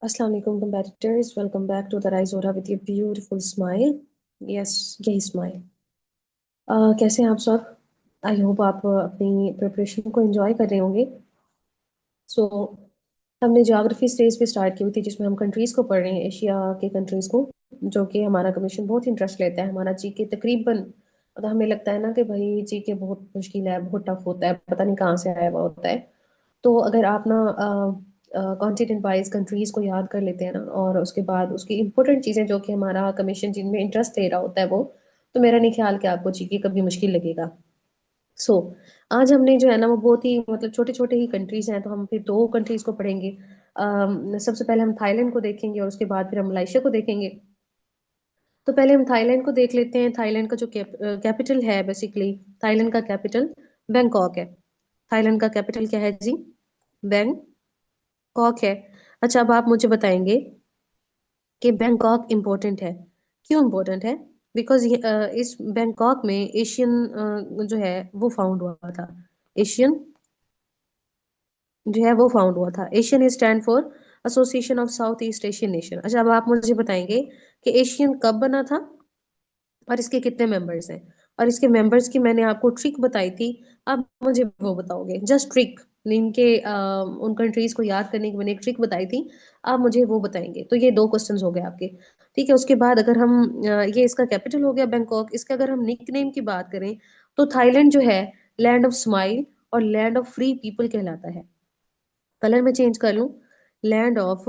Assalamu alaikum competitors. Welcome back to the Rise Aura with your beautiful smile. Yes, यही smile. कैसे हैं आप सब? आई होप आप अपनी प्रिपरेशन को एंजॉय कर रहे होंगे. सो हमने ज्योग्राफी स्टेज पे स्टार्ट की हुई थी जिसमें हम कंट्रीज को पढ़ रहे हैं, एशिया के कंट्रीज को, जो कि हमारा कमीशन बहुत इंटरेस्ट लेता है. हमारा जीके तकरीबन, मतलब हमें लगता है ना कि भाई जीके बहुत मुश्किल है, बहुत टफ होता है, पता नहीं कहाँ से आया हुआ होता है. तो अगर आप ना कॉन्टिनेंट वाइज कंट्रीज को याद कर लेते हैं ना, और उसके बाद उसकी इंपॉर्टेंट चीजें जो कि हमारा कमीशन जिनमें इंटरेस्ट ले रहा होता है वो, तो मेरा नहीं ख्याल कि आपको जीके कभी मुश्किल लगेगा. सो आज हमने जो है ना वो बहुत ही मतलब छोटे छोटे ही कंट्रीज हैं, तो हम फिर दो कंट्रीज को पढ़ेंगे. सबसे पहले हम थाईलैंड को देखेंगे और उसके बाद फिर हम मलेशिया को देखेंगे. तो पहले हम थाईलैंड को देख लेते हैं. थाईलैंड का जो कैपिटल है बेसिकली, थाईलैंड का कैपिटल बैंकॉक है. थाईलैंड का कैपिटल क्या है जी? बैंकॉक है. अच्छा, अब आप मुझे बताएंगे कि बैंकॉक इम्पोर्टेंट है. क्यों इम्पोर्टेंट है? बिकॉज इस बैंकॉक में एशियन जो है वो फाउंड हुआ था. एशियन जो है वो फाउंड हुआ था. Asian stand for association of south east Asian nation. अच्छा, अब आप मुझे बताएंगे कि एशियन कब बना था और इसके कितने मेंबर्स हैं. और इसके मेंबर्स की मैंने आपको ट्रिक बताई थी, आप मुझे वो बताओगे. जस्ट ट्रिक, इनके उन कंट्रीज को याद करने की मैंने एक ट्रिक बताई थी, आप मुझे वो बताएंगे. तो ये दो क्वेश्चंस हो गए आपके. ठीक है, उसके बाद अगर हम ये इसका कैपिटल हो गया बैंकॉक. इसका अगर हम निक नेम की बात करें तो थाईलैंड जो है लैंड ऑफ स्माइल और लैंड ऑफ फ्री पीपल कहलाता है. कलर में चेंज कर लूं, लैंड ऑफ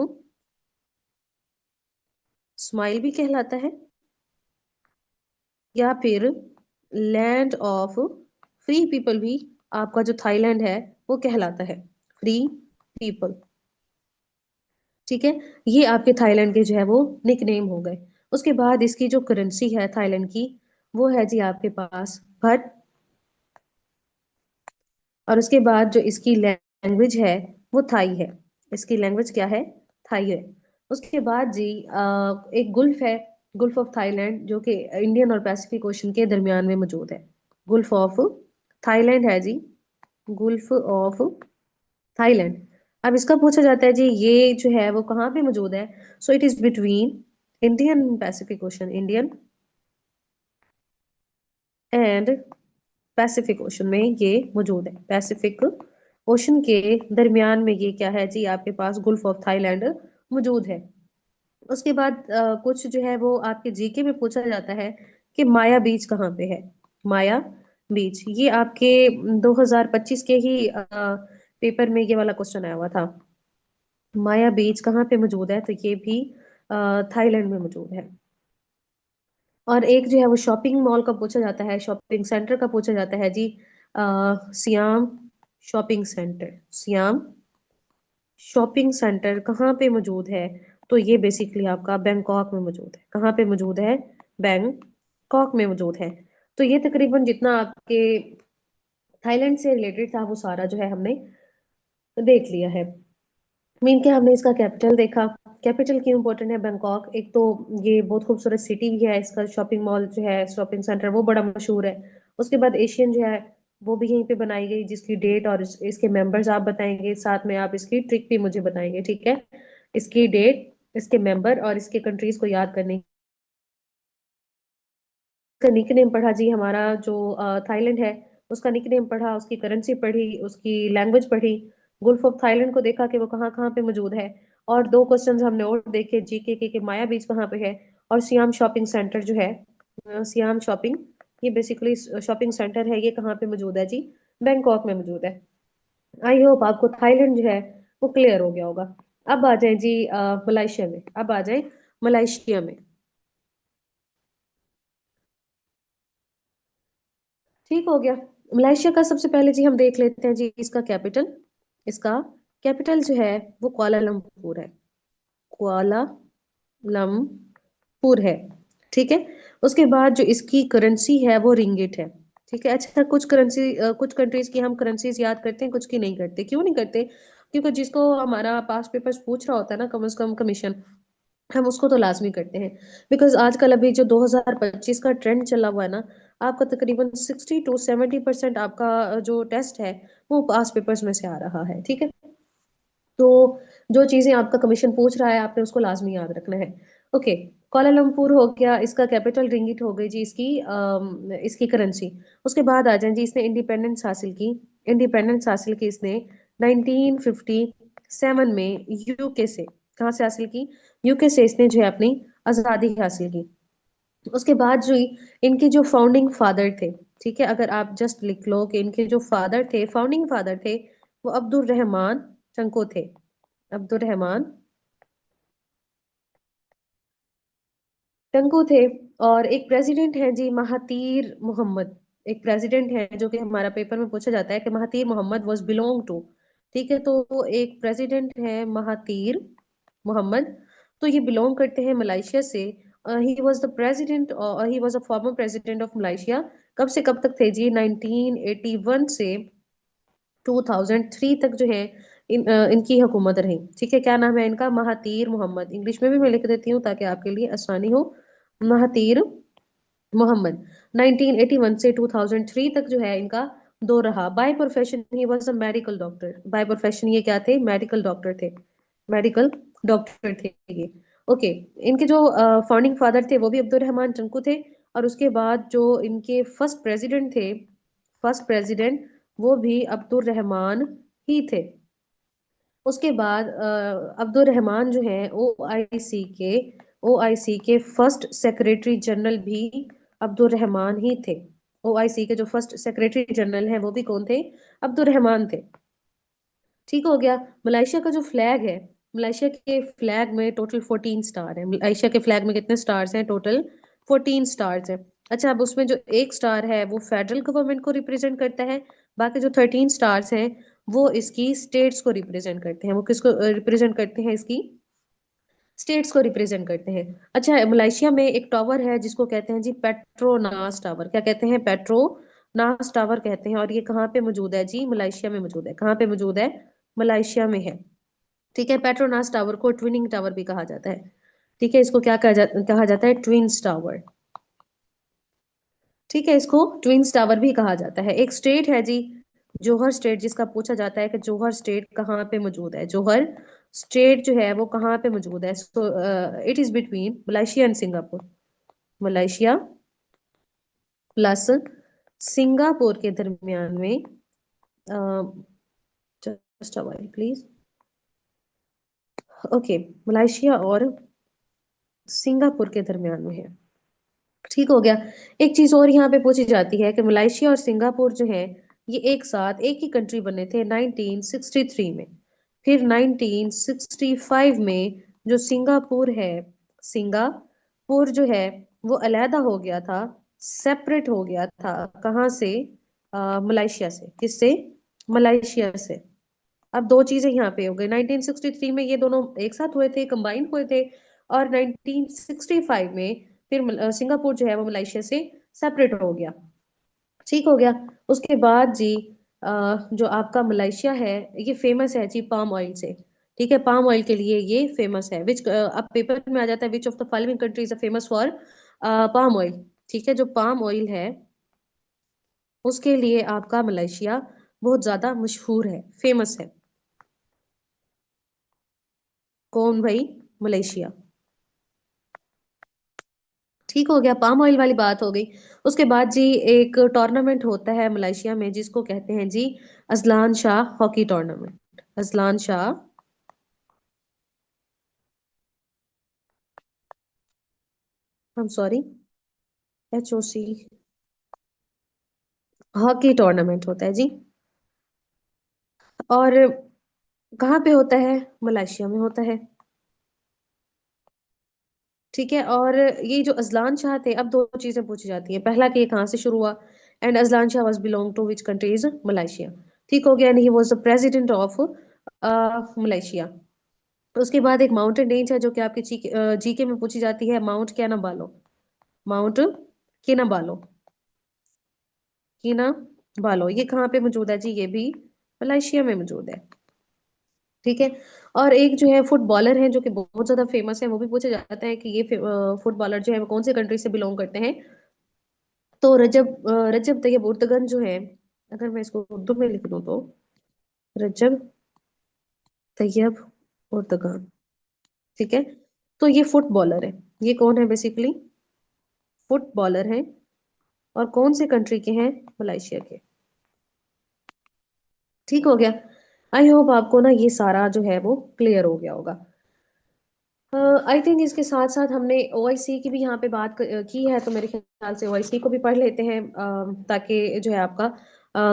स्माइल भी कहलाता है, या फिर लैंड ऑफ फ्री पीपल भी आपका जो थाईलैंड है वो कहलाता है. Free people. ठीक है, ये आपके थाईलैंड के जो है वो निक नेम हो गए. उसके बाद इसकी जो करेंसी है थाईलैंड की, वो है जी आपके पास बट. और उसके बाद जो इसकी लैंग्वेज है वो थाई है. इसकी लैंग्वेज क्या है? थाई है. उसके बाद जी एक गुल्फ है, गुल्फ ऑफ थाईलैंड, जो कि इंडियन और पैसिफिक ओशन के दरमियान में मौजूद है. गुल्फ ऑफ थाईलैंड है जी, गुल्फ ऑफ थाईलैंड. अब इसका पूछा जाता है जी ये जो है वो कहाँ पे मौजूद है. So it is between Indian Pacific ocean, Indian and Pacific ocean में ये मौजूद है. पैसिफिक ओशन के दरमियान में ये क्या है जी, आपके पास गुल्फ ऑफ थाईलैंड मौजूद है. उसके बाद कुछ जो है वो आपके जीके में पूछा जाता है कि माया बीच कहाँ पे है. माया बीच, ये आपके 2025 के ही पेपर में ये वाला क्वेश्चन आया हुआ था. माया बीच कहाँ पे मौजूद है, तो ये भी थाईलैंड में मौजूद है. और एक जो है वो शॉपिंग मॉल का पूछा जाता है, शॉपिंग सेंटर का पूछा जाता है जी. Siam shopping centre, Siam shopping centre कहाँ पे मौजूद है. तो ये बेसिकली आपका बैंकॉक में मौजूद है. कहाँ पे मौजूद है? बैंकॉक में मौजूद है. तो ये तकरीबन जितना आपके थाईलैंड से रिलेटेड था वो सारा जो है हमने देख लिया है. मीन के हमने इसका कैपिटल देखा. कैपिटल क्यों इंपॉर्टेंट है बैंकॉक? एक तो ये बहुत खूबसूरत सिटी भी है, इसका शॉपिंग मॉल जो है, शॉपिंग सेंटर वो बड़ा मशहूर है. उसके बाद एशियन जो है वो भी यहीं पे बनाई गई, जिसकी डेट और इसके मेंबर्स आप बताएंगे, साथ में आप इसकी ट्रिक भी मुझे बताएंगे. ठीक है, इसकी डेट, इसके मेंबर और इसके कंट्रीज को याद करने का निक नेम पढ़ा जी. हमारा जो थाईलैंड है उसका निक नेम पढ़ा, उसकी करेंसी पढ़ी, उसकी लैंग्वेज पढ़ी. गुल्फ ऑफ थाईलैंड को देखा कि वो कहाँ कहाँ पे मौजूद है. और दो क्वेश्चंस हमने और देखे जीके के, माया बीच कहाँ पे है, और सियाम शॉपिंग सेंटर जो है, सियाम शॉपिंग, ये बेसिकली शॉपिंग सेंटर है, ये कहाँ पे मौजूद है जी? बैंकॉक में मौजूद है. आई होप आपको थाईलैंड जो है वो क्लियर हो गया होगा. अब आ जाए जी मलेशिया में. अब आ जाए मलेशिया में. ठीक हो गया. मलेशिया का सबसे पहले जी हम देख लेते हैं जी इसका कैपिटल. इसका कैपिटल जो है वो कुआलालंपुर है. कुआलालंपुर है. ठीक है. उसके बाद जो इसकी करेंसी है वो रिंगिट है. ठीक है. अच्छा, कुछ करेंसी, कुछ कंट्रीज की हम करेंसीज याद करते हैं, कुछ की नहीं करते. क्यों नहीं करते? क्योंकि जिसको हमारा पास पेपर्स पूछ रहा होता है ना, कम से कम कमीशन, हम उसको तो लाजमी करते हैं. बिकॉज आजकल अभी जो 2025 का ट्रेंड चला हुआ है ना, आपका तकरीबन 60 to 70% आपका जो टेस्ट है वो पास पेपर्स में से आ रहा है. ठीक है. तो जो चीजें आपका कमीशन पूछ रहा है आपने उसको लाजमी याद रखना है। ओके, कोलालमपुर हो गया, इसका कैपिटल रिंगिट हो गई जी, इसकी करेंसी। उसके बाद आ जाए जी, इसने इंडिपेंडेंस हासिल की। इंडिपेंडेंस हासिल की इसने 1957 में यूके से। कहाँ से हासिल की? यूके से इसने जो है अपनी आजादी हासिल की। उसके बाद जो इनके जो फाउंडिंग फादर थे, ठीक है, अगर आप जस्ट लिख लो कि इनके जो फादर थे, फाउंडिंग फादर थे, वो अब्दुल रहमान टंको थे। अब्दुल रहमान टंकू थे। और एक प्रेसिडेंट है जी, महातीर मोहम्मद। एक प्रेसिडेंट है जो कि हमारा पेपर में पूछा जाता है कि Mahathir Mohammad was belong to. ठीक है, तो वो एक प्रेसिडेंट है महातीर मोहम्मद। तो ये बिलोंग करते हैं मलाइशिया से। ही वाज द प्रेसिडेंट, और he was a former president of Malaysia. कब से कब तक थे जी? 1981 से 2003 तक जो है इनकी हुकूमत रही। ठीक है, क्या नाम है इनका? महातीर मोहम्मद। इंग्लिश में भी मैं लिख देती हूँ ताकि आपके लिए आसानी हो। महातीर मोहम्मद। 1981 से 2003 तक जो है इनका दौर रहा। By profession he was a medical doctor. By profession ये क्या थे? मेडिकल डॉक्टर थे। मेडिकल डॉक्टर थे ये। ओके, इनके जो फाउंडिंग फादर थे वो भी अब्दुल रहमान टंकू थे। और उसके बाद जो इनके फर्स्ट प्रेसिडेंट थे, फर्स्ट प्रेसिडेंट, वो भी अब्दुल रहमान ही थे। उसके बाद अब्दुल रहमान जो है ओ आई सी के फर्स्ट सेक्रेटरी जनरल भी अब्दुल रहमान ही थे। ओआईसी के जो फर्स्ट सेक्रेटरी जनरल हैं वो भी कौन थे? अब्दुल रहमान थे। ठीक हो गया। मलेशिया का जो फ्लैग है, मलेशिया के फ्लैग में टोटल 14 स्टार है। मलेशिया के फ्लैग में कितने स्टार्स हैं? टोटल 14 स्टार्स हैं। अच्छा, अब उसमें जो एक स्टार है वो फेडरल गवर्नमेंट को रिप्रेजेंट करता है। बाकी जो 13 स्टार्स हैं वो इसकी स्टेट्स को रिप्रेजेंट करते हैं। वो किसको रिप्रेजेंट करते हैं? इसकी स्टेट्स को रिप्रेजेंट करते हैं। अच्छा, मलेशिया में एक टावर है जिसको कहते हैं जी पेट्रोनास टावर। क्या कहते हैं? पेट्रोनास टावर कहते हैं। और ये कहाँ पे मौजूद है जी? मलेशिया में मौजूद है। कहाँ पे मौजूद है? मलेशिया में है। ठीक है, पेट्रोनास टावर को ट्विनिंग टावर भी कहा जाता है। ठीक है, इसको क्या कहा जाता है? Twins tower. ठीक है, इसको ट्विन्स टावर भी कहा जाता है। एक स्टेट है जी, जौहर स्टेट, जिसका पूछा जाता है कि जौहर स्टेट कहाँ पे मौजूद है। जौहर स्टेट जो है वो कहाँ पे मौजूद है? So it is between Malaysia and Singapore. Malaysia plus Singapore के दरमियान में। Just a while please. Okay, Malaysia और सिंगापुर के दरमियान में है। ठीक हो गया। एक चीज और यहाँ पे पूछी जाती है कि मलेशिया और सिंगापुर जो है ये एक साथ एक ही कंट्री बने थे 1963 में। फिर 1965 में जो सिंगापुर है, सिंगापुर जो है वो अलहदा हो गया था, सेपरेट हो गया था। कहाँ से? मलेशिया से। किससे? मलेशिया से। अब दो चीजें यहाँ पे हो गई। 1963 में ये दोनों एक साथ हुए थे, कंबाइन हुए थे। और 1965 में फिर सिंगापुर जो है वो मलेशिया से सेपरेट हो गया। ठीक हो गया। उसके बाद जी जो आपका मलेशिया है ये फेमस है जी पाम ऑयल से। ठीक है, पाम ऑयल के लिए ये फेमस है। विच अब पेपर में आ जाता है, which of the following countries are famous for palm oil. ठीक है, जो पाम ऑयल है उसके लिए आपका मलेशिया बहुत ज्यादा मशहूर है, फेमस है। कौन भाई? मलेशिया। ठीक हो गया, पाम ऑयल वाली बात हो गई। उसके बाद जी एक टूर्नामेंट होता है मलेशिया में जिसको कहते हैं जी Azlan Shah hockey tournament. Azlan Shah, हम सॉरी, HOC हॉकी टूर्नामेंट होता है जी। और कहाँ पे होता है? मलेशिया में होता है। ठीक है, और ये जो अजलान शाह थे, अब दो चीजें पूछी जाती हैं। पहला कि ये कहाँ से शुरू हुआ, and Azlan Shah was belong to which countries? Malaysia. ठीक हो गया। And he was the president of Malaysia. उसके बाद एक माउंटेन रेंज है जो कि आपके जीके में पूछी जाती है, mount Kinabalu. Mount Kinabalu, Kinabalu ये कहाँ पे मौजूद है जी? ये भी मलेशिया में मौजूद है। ठीक है। और एक जो है फुटबॉलर है जो कि बहुत ज्यादा फेमस है, वो भी पूछा जाता है कि ये फुटबॉलर जो है वो कौन से कंट्री से बिलोंग करते हैं। तो रजब तैयब उर्दगन जो है, अगर मैं इसको उर्दू में लिख दूं तो रजब तैयब उर्दगान। ठीक है। तो ये फुटबॉलर है। ये कौन है बेसिकली? फुटबॉलर है। और कौन से कंट्री के हैं? मलेशिया के। ठीक हो गया। आई होप आपको ना ये सारा जो है वो क्लियर हो गया होगा। आई थिंक इसके साथ साथ हमने ओआईसी की भी यहाँ पे बात की है, तो मेरे ख्याल से ओआईसी को भी पढ़ लेते हैं, ताकि जो है आपका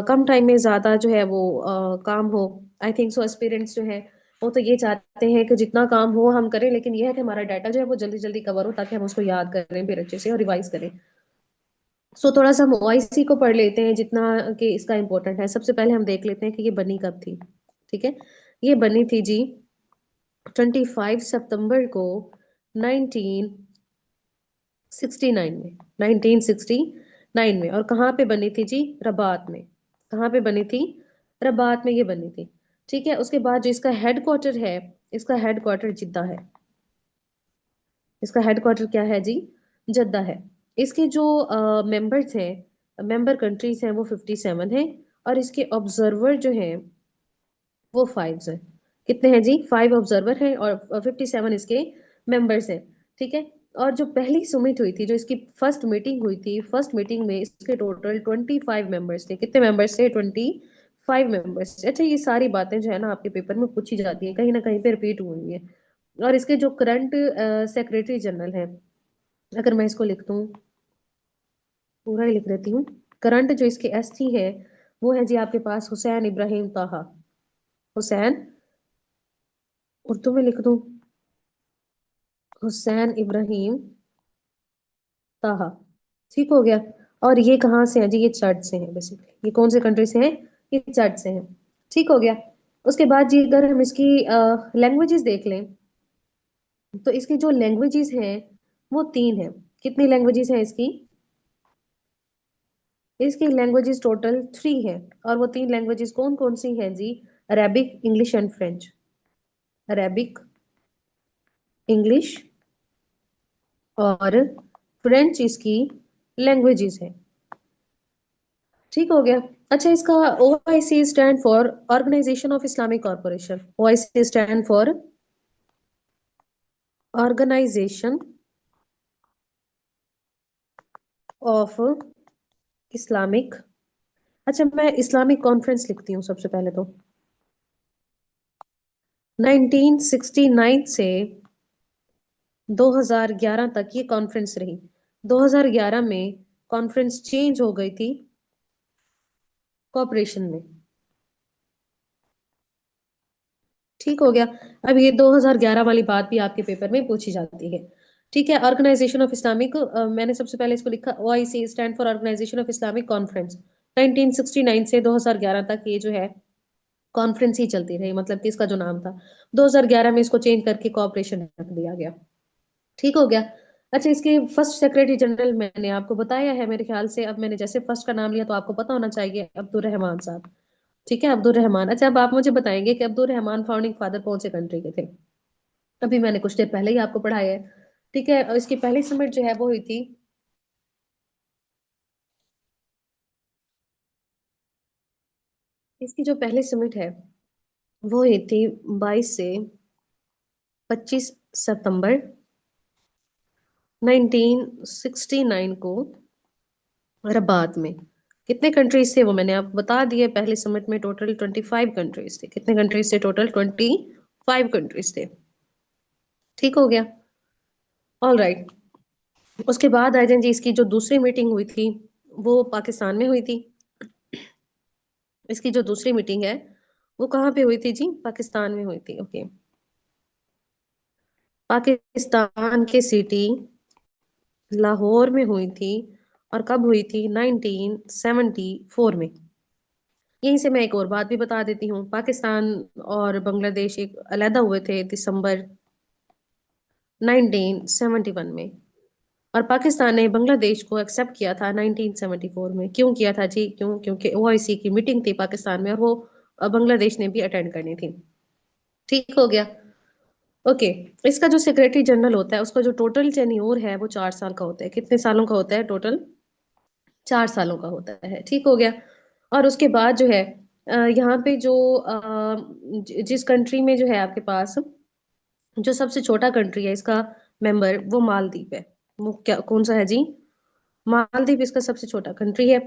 कम टाइम में ज़्यादा जो है वो काम हो। आई थिंक सो एस्पिरेंट्स जो है वो तो ये चाहते हैं कि जितना काम हो हम करें, लेकिन ये है कि हमारा डाटा जो है वो जल्दी जल्दी कवर हो, ताकि हम उसको याद करें फिर अच्छे से और रिवाइज करें। सो थोड़ा सा हम ओआईसी को पढ़ लेते हैं जितना कि इसका इम्पोर्टेंट है। सबसे पहले हम देख लेते हैं कि ये बनी कब थी। ठीक है। ये बनी थी जी 25 सितंबर को 1969 में। 1969 में। और कहाँ पे बनी थी जी? रबात में। कहाँ पे बनी थी? रबात में ये बनी थी। ठीक है। उसके बाद जो इसका हेडक्वार्टर है, इसका हेडक्वार्टर जिद्दा है। इसका हेडक्वार्टर क्या है जी? जद्दा है। इसके जो मेंबर्स हैं, मेंबर कंट्रीज हैं, वो 57 हैं। और इसके ऑब्जर्वर जो हैं वो 5 हैं। कितने हैं जी? 5 ऑब्जर्वर हैं और 57 इसके मेंबर्स हैं। ठीक है। और जो पहली समिट हुई थी, जो इसकी फर्स्ट मीटिंग हुई थी, फर्स्ट मीटिंग में इसके टोटल 25 मेंबर्स थे। कितने मेंबर्स थे? 25 मेंबर्स। अच्छा, ये सारी बातें जो है ना आपके पेपर में पूछी जाती है, कहीं ना कहीं पे रिपीट हुई है। और इसके जो करंट सेक्रेटरी जनरल है, अगर मैं इसको लिख दूं, पूरा ही लिख देती हूँ। करंट जो इसके एसटी है वो है जी आपके पास हुसैन इब्राहिम ताहा। हुसैन, उर्दू में लिख दूं, हुसैन इब्राहिम ताहा। ठीक हो गया। और ये कहाँ से है जी? ये चर्च से है बेसिकली। ये कौन से कंट्री से है? ये चर्च से है। ठीक हो गया। उसके बाद जी अगर हम इसकी लैंग्वेजेस देख लें, तो इसकी जो लैंग्वेजेस हैं वो 3 है। कितनी लैंग्वेजेस हैं इसकी? इसकी लैंग्वेजेस टोटल 3 है। और वो 3 लैंग्वेजेस कौन कौन सी हैं जी? Arabic, English and French. Arabic, English और फ्रेंच इसकी लैंग्वेजेस है। ठीक हो गया। अच्छा, इसका OIC stand for organisation of Islamic corporation. OIC stand for organisation of Islamic. अच्छा, मैं इस्लामिक कॉन्फ्रेंस लिखती हूँ सबसे पहले तो। 1969 से 2011 तक ये कॉन्फ्रेंस रही। 2011 में कॉन्फ्रेंस चेंज हो गई थी कॉरपोरेशन में। ठीक हो गया। अब ये 2011 वाली बात भी आपके पेपर में पूछी जाती है। ठीक है। ऑर्गेनाइजेशन ऑफ इस्लामिक, मैंने सबसे पहले इसको लिखा OIC stand for organisation of Islamic conference. 1969 से 2011 तक ये जो है कॉन्फ्रेंस ही चलती रही, मतलब कि इसका जो नाम था 2011 में इसको चेंज करके कॉपरेशन रख दिया गया। ठीक हो गया। अच्छा, इसके फर्स्ट सेक्रेटरी जनरल मैंने आपको बताया है मेरे ख्याल से। अब मैंने जैसे फर्स्ट का नाम लिया तो आपको पता होना चाहिए, अब्दुल रहमान साहब। ठीक है, अब्दुल रहमान। अच्छा, अब आप मुझे बताएंगे कि अब्दुल रहमान फाउंडिंग फादर कौन से कंट्री के थे? अभी मैंने कुछ देर पहले ही आपको पढ़ाया है। ठीक है। और इसकी पहली समिट जो है वो हुई थी, इसकी जो पहली समिट है वो हुई थी 22 से 25 सितंबर 1969 को रबात में। कितने कंट्रीज थे वो मैंने आपको बता दिए। पहले समिट में टोटल 25 कंट्रीज थे। कितने कंट्रीज थे? टोटल 25 कंट्रीज थे। ठीक हो गया। All right. उसके बाद राजन जी इसकी जो दूसरी मीटिंग हुई थी वो पाकिस्तान में हुई थी। इसकी जो दूसरी मीटिंग है वो कहाँ पे हुई थी जी? पाकिस्तान में हुई थी। ओके। पाकिस्तान के सिटी लाहौर में हुई थी। और कब हुई थी? 1974 में। यहीं से मैं एक और बात भी बता देती हूँ। पाकिस्तान और बांग्लादेश एक अलहदा हुए थे दिसंबर 1971 में। और पाकिस्तान ने बांग्लादेश को एक्सेप्ट किया था 1974 में। क्यों किया था जी? क्योंकि ओआईसी की मीटिंग थी पाकिस्तान में, और वो बांग्लादेश ने भी अटेंड करनी थी। ठीक हो गया। ओके। इसका जो सेक्रेटरी जनरल होता है उसका जो टोटल टेन्योर है वो 4 साल का होता है। कितने सालों का होता है? टोटल 4 सालों का होता है। ठीक हो गया। और उसके बाद जो है यहाँ पे जो जिस कंट्री में जो है आपके पास, जो सबसे छोटा कंट्री है इसका मेंबर, वो मालदीव है। वो क्या, कौन सा है जी? मालदीव इसका सबसे छोटा कंट्री है।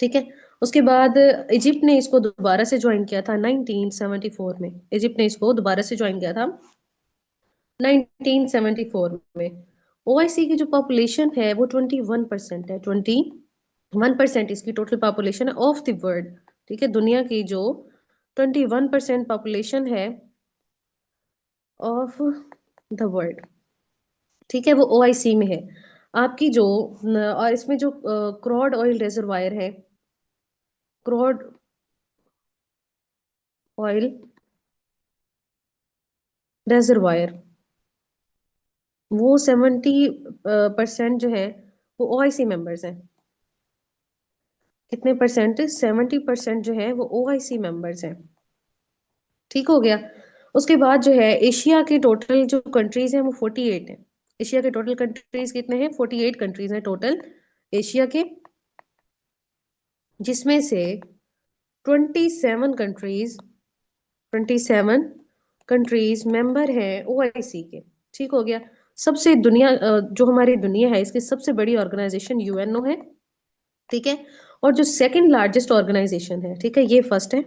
ठीक है। उसके बाद इजिप्ट ने इसको दोबारा से ज्वाइन किया था 1974 में। इजिप्ट ने इसको दोबारा से ज्वाइन किया था 1974 में। ओआईसी की जो पॉपुलेशन है वो 21% है। 21% इसकी टोटल पॉपुलेशन है ऑफ द वर्ल्ड। ठीक है, दुनिया की जो 21% पॉपुलेशन है ऑफ द वर्ल्ड, ठीक है, वो ओआईसी में है। आपकी जो और इसमें जो क्रूड ऑयल रिजर्वायर है, क्रूड ऑयल रिजर्वायर, वो 70% जो है वो ओआईसी मेंबर्स हैं। कितने परसेंट? 70% जो है वो ओआईसी मेंबर्स हैं। ठीक हो गया। उसके बाद जो है एशिया के टोटल जो कंट्रीज हैं वो 48 है। एशिया के टोटल कंट्रीज कितने हैं? 48 कंट्रीज हैं टोटल एशिया के, जिसमें से 27 कंट्रीज मेंबर हैं ओआईसी के। ठीक हो गया। सबसे दुनिया जो हमारी दुनिया है इसकी सबसे बड़ी ऑर्गेनाइजेशन यूएनओ है। ठीक है। और जो सेकंड लार्जेस्ट ऑर्गेनाइजेशन है, ठीक है, ये फर्स्ट है,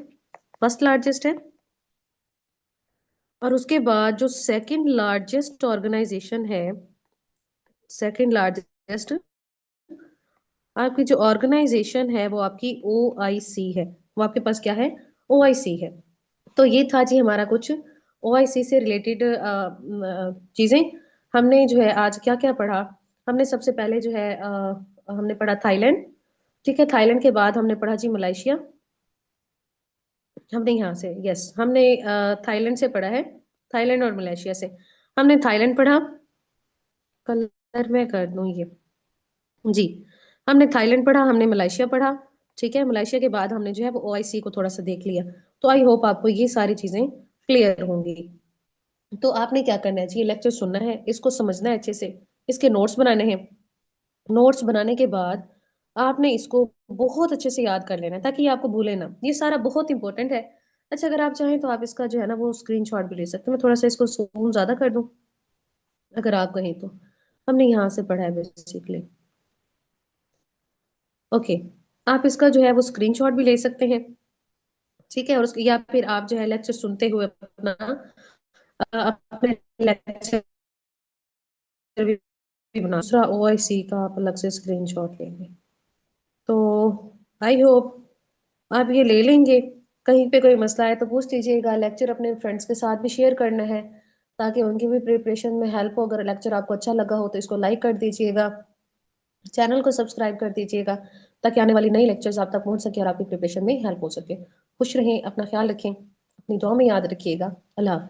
फर्स्ट लार्जेस्ट है। और उसके बाद जो सेकंड लार्जेस्ट ऑर्गेनाइजेशन है, सेकंड लार्जेस्ट आपकी जो ऑर्गेनाइजेशन है वो आपकी ओआईसी है। वो आपके पास क्या है? ओआईसी है। तो ये था जी हमारा कुछ ओआईसी से रिलेटेड चीजें। हमने जो है आज क्या क्या पढ़ा? हमने सबसे पहले जो है हमने पढ़ा थाईलैंड। ठीक है, थाईलैंड के बाद हमने पढ़ा जी मलेशिया। हमने यहाँ से, यस, हमने थाईलैंड से पढ़ा है, थाईलैंड और मलेशिया से। हमने थाईलैंड पढ़ा, कलर में कर दूं ये, जी। हमने थाईलैंड पढ़ा, हमने मलेशिया पढ़ा। ठीक है, मलेशिया के बाद हमने जो है वो ओआईसी को थोड़ा सा देख लिया। तो आई होप आपको ये सारी चीजें क्लियर होंगी। तो आपने क्या करना है जी? ये लेक्चर सुनना है, इसको समझना है अच्छे से, इसके नोट्स बनाने हैं। नोट्स बनाने के बाद आपने इसको बहुत अच्छे से याद कर लेना है ताकि ये आपको भूले ना। ये सारा बहुत इंपॉर्टेंट है। अच्छा, अगर आप चाहें तो आप इसका जो है ना वो स्क्रीनशॉट भी ले सकते हैं। मैं थोड़ा सा इसको जूम ज्यादा कर दूं अगर आप कहें तो। हमने यहाँ से पढ़ा है बेसिकली। ओके, आप इसका जो है वो स्क्रीनशॉट भी ले सकते हैं। ठीक है, और उसके या फिर आप जो है लेक्चर सुनते हुए अपना अपने लेक्चर भी बना। दूसरा ओआईसी का आप अलग से स्क्रीनशॉट लेंगे तो आई होप आप ये ले लेंगे। कहीं पे कोई मसला है तो पूछ लीजिएगा। लेक्चर अपने फ्रेंड्स के साथ भी शेयर करना है ताकि उनकी भी प्रिपरेशन में हेल्प हो। अगर लेक्चर आपको अच्छा लगा हो तो इसको लाइक कर दीजिएगा, चैनल को सब्सक्राइब कर दीजिएगा ताकि आने वाली नई लेक्चर्स आप तक पहुंच सके और आपकी प्रिपरेशन में हेल्प हो सके। खुश रहें, अपना ख्याल रखें, अपनी दुआ में याद रखिएगा। अल्लाह हाफ़िज़।